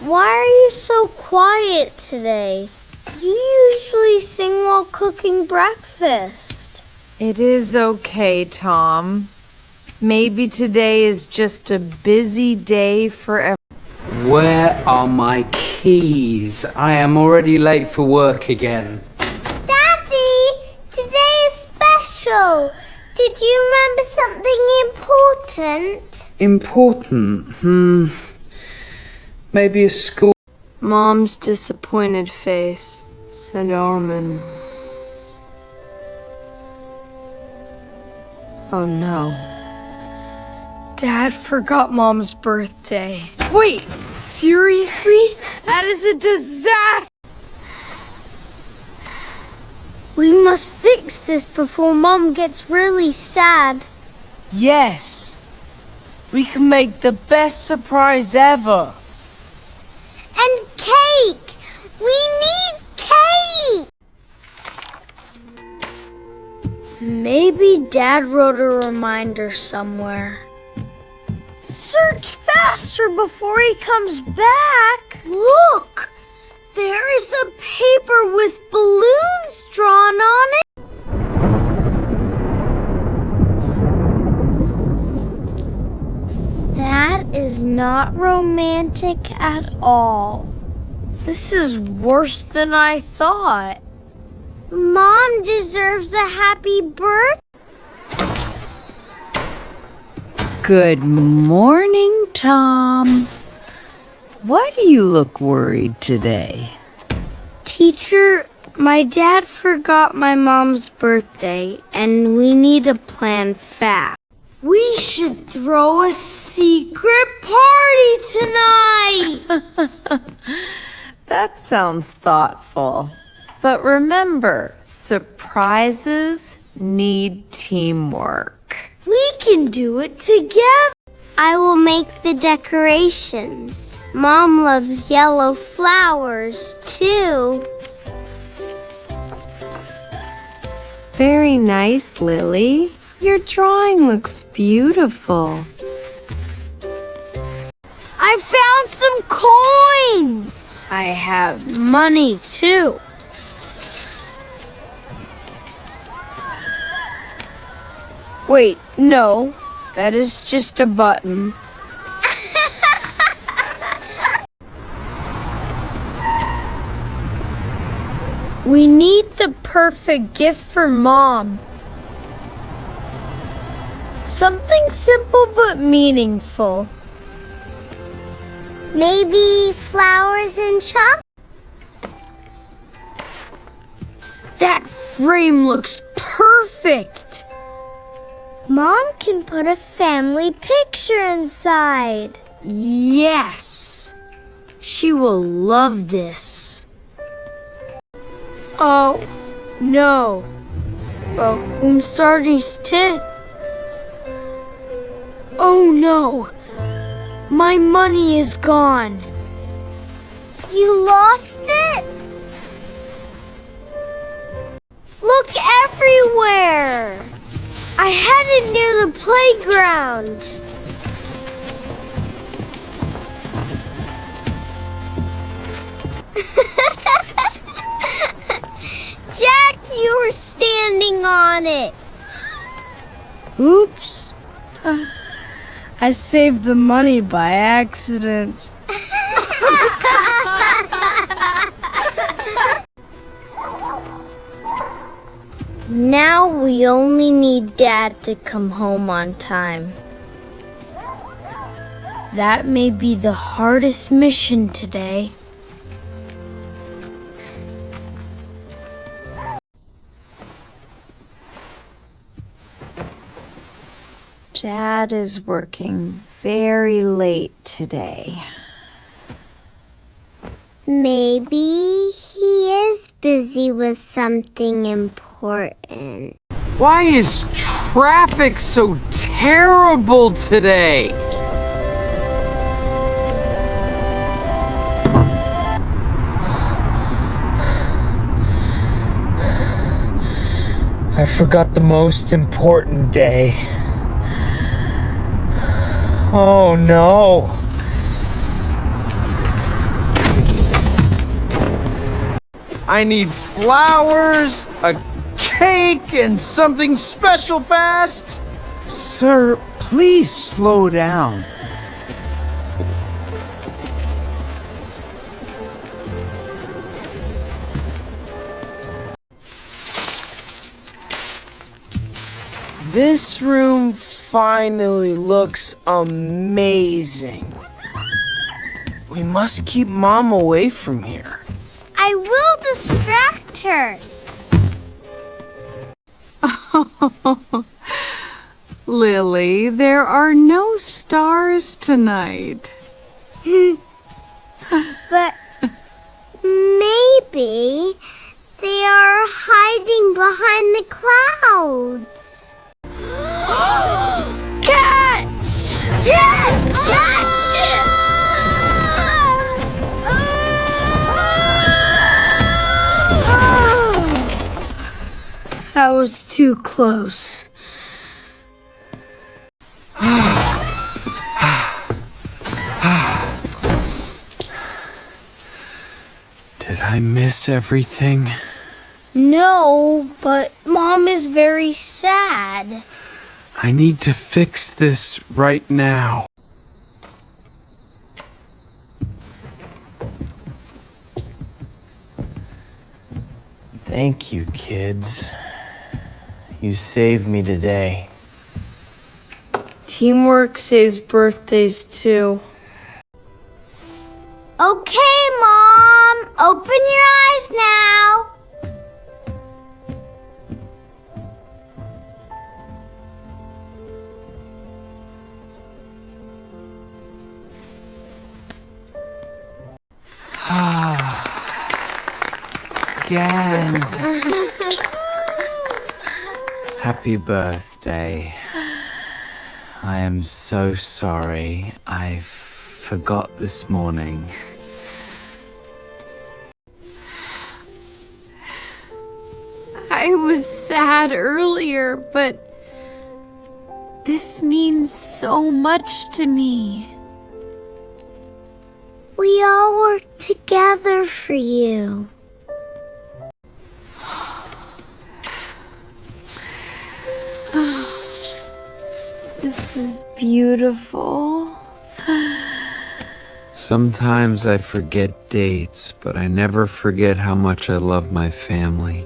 Why are you so quiet today? You usually sing while cooking breakfast. It is okay, Tom. Maybe today is just a busy day for everyone. Where are my keys? I am already late for work again. Daddy, today is special. Did you remember something important? Important? Maybe a school. Mom's disappointed face, said Armin. Oh no. Dad forgot Mom's birthday. Wait, seriously? That is a disaster! We must fix this before Mom gets really sad. Yes. We can make the best surprise ever. And cake! We need cake! Maybe Dad wrote a reminder somewhere. Search faster before he comes back! Look! There is a paper with balloons drawn on it. That is not romantic at all. This is worse than I thought. Mom deserves a happy birthday. Good morning, Tom. Why do you look worried today? Teacher, my dad forgot my mom's birthday, and we need a plan fast. We should throw a secret party tonight! That sounds thoughtful. But remember, surprises need teamwork. We can do it together. I will make the decorations. Mom loves yellow flowers, too. Very nice, Lily. Your drawing looks beautiful. I found some coins. I have money, too. Wait, no. That is just a button. We need the perfect gift for Mom. Something simple but meaningful. Maybe flowers and chocolate? That frame looks perfect. Mom can put a family picture inside. Yes. She will love this. Oh, no. I'm starting to. Oh, no. My money is gone. You lost it? Look everywhere. I had it near the playground. Jack, you were standing on it. Oops. I saved the money by accident. Now we only need Dad to come home on time. That may be the hardest mission today. Dad is working very late today. Maybe he is busy with something important. Why is traffic so terrible today? I forgot the most important day. Oh no. I need flowers, a cake, and something special fast. Sir, please slow down. This room finally looks amazing. We must keep Mom away from here. I will distract her. Lily, there are no stars tonight. But maybe they are hiding behind the clouds. Catch! Catch! Catch! That was too close. Did I miss everything? No, but Mom is very sad. I need to fix this right now. Thank you, kids. You saved me today. Teamwork saves birthdays too. Okay, Mom, open your eyes now. Again. Happy birthday. I am so sorry. I forgot this morning. I was sad earlier, but this means so much to me. We all work together for you. This is beautiful. Sometimes I forget dates, but I never forget how much I love my family.